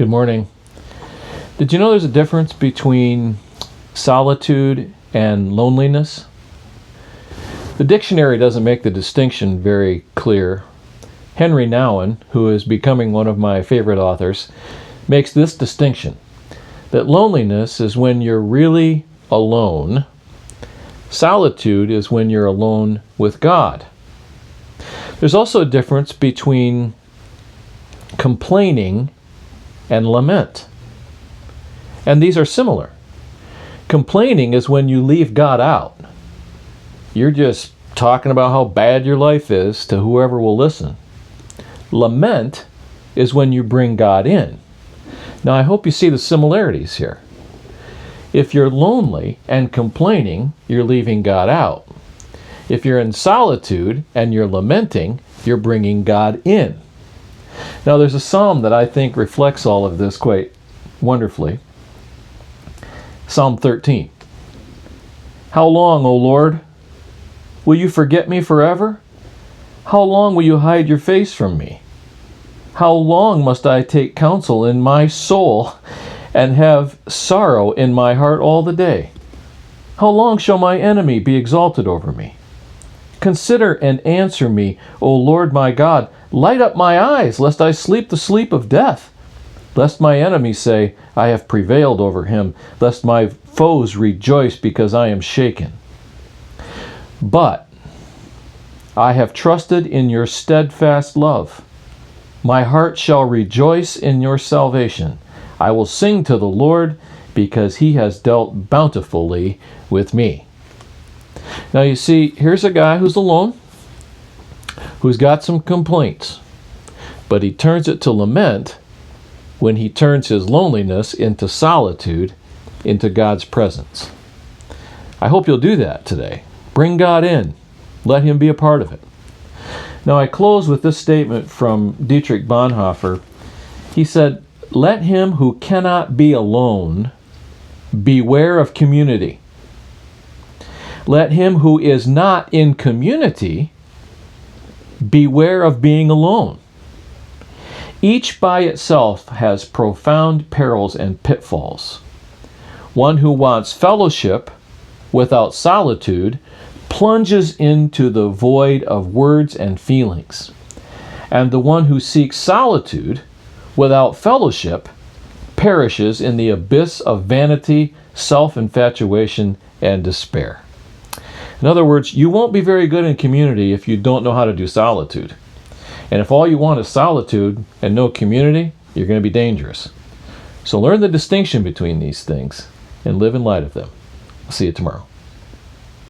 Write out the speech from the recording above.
Good morning. Did you know there's a difference between solitude and loneliness? The dictionary doesn't make the distinction very clear. Henry Nouwen, who is becoming one of my favorite authors, makes this distinction, that loneliness is when you're really alone. Solitude is when you're alone with God. There's also a difference between complaining and lament. And these are similar. Complaining is when you leave God out. You're just talking about how bad your life is to whoever will listen. Lament is when you bring God in. Now, I hope you see the similarities here. If you're lonely and complaining, you're leaving God out. If you're in solitude and you're lamenting, you're bringing God in. Now, there's a psalm that I think reflects all of this quite wonderfully. Psalm 13. How long, O Lord, will you forget me forever? How long will you hide your face from me? How long must I take counsel in my soul and have sorrow in my heart all the day? How long shall my enemy be exalted over me? Consider and answer me, O Lord my God. Light up my eyes, lest I sleep the sleep of death. Lest my enemies say, I have prevailed over him. Lest my foes rejoice because I am shaken. But I have trusted in your steadfast love. My heart shall rejoice in your salvation. I will sing to the Lord because he has dealt bountifully with me. Now you see, here's a guy who's alone, who's got some complaints, but he turns it to lament when he turns his loneliness into solitude, into God's presence. I hope you'll do that today. Bring God in. Let him be a part of it. Now I close with this statement from Dietrich Bonhoeffer. He said, "Let him who cannot be alone beware of community. Let him who is not in community beware of being alone. Each by itself has profound perils and pitfalls. One who wants fellowship without solitude plunges into the void of words and feelings. And the one who seeks solitude without fellowship perishes in the abyss of vanity, self-infatuation, and despair." In other words, you won't be very good in community if you don't know how to do solitude. And if all you want is solitude and no community, you're going to be dangerous. So learn the distinction between these things and live in light of them. I'll see you tomorrow.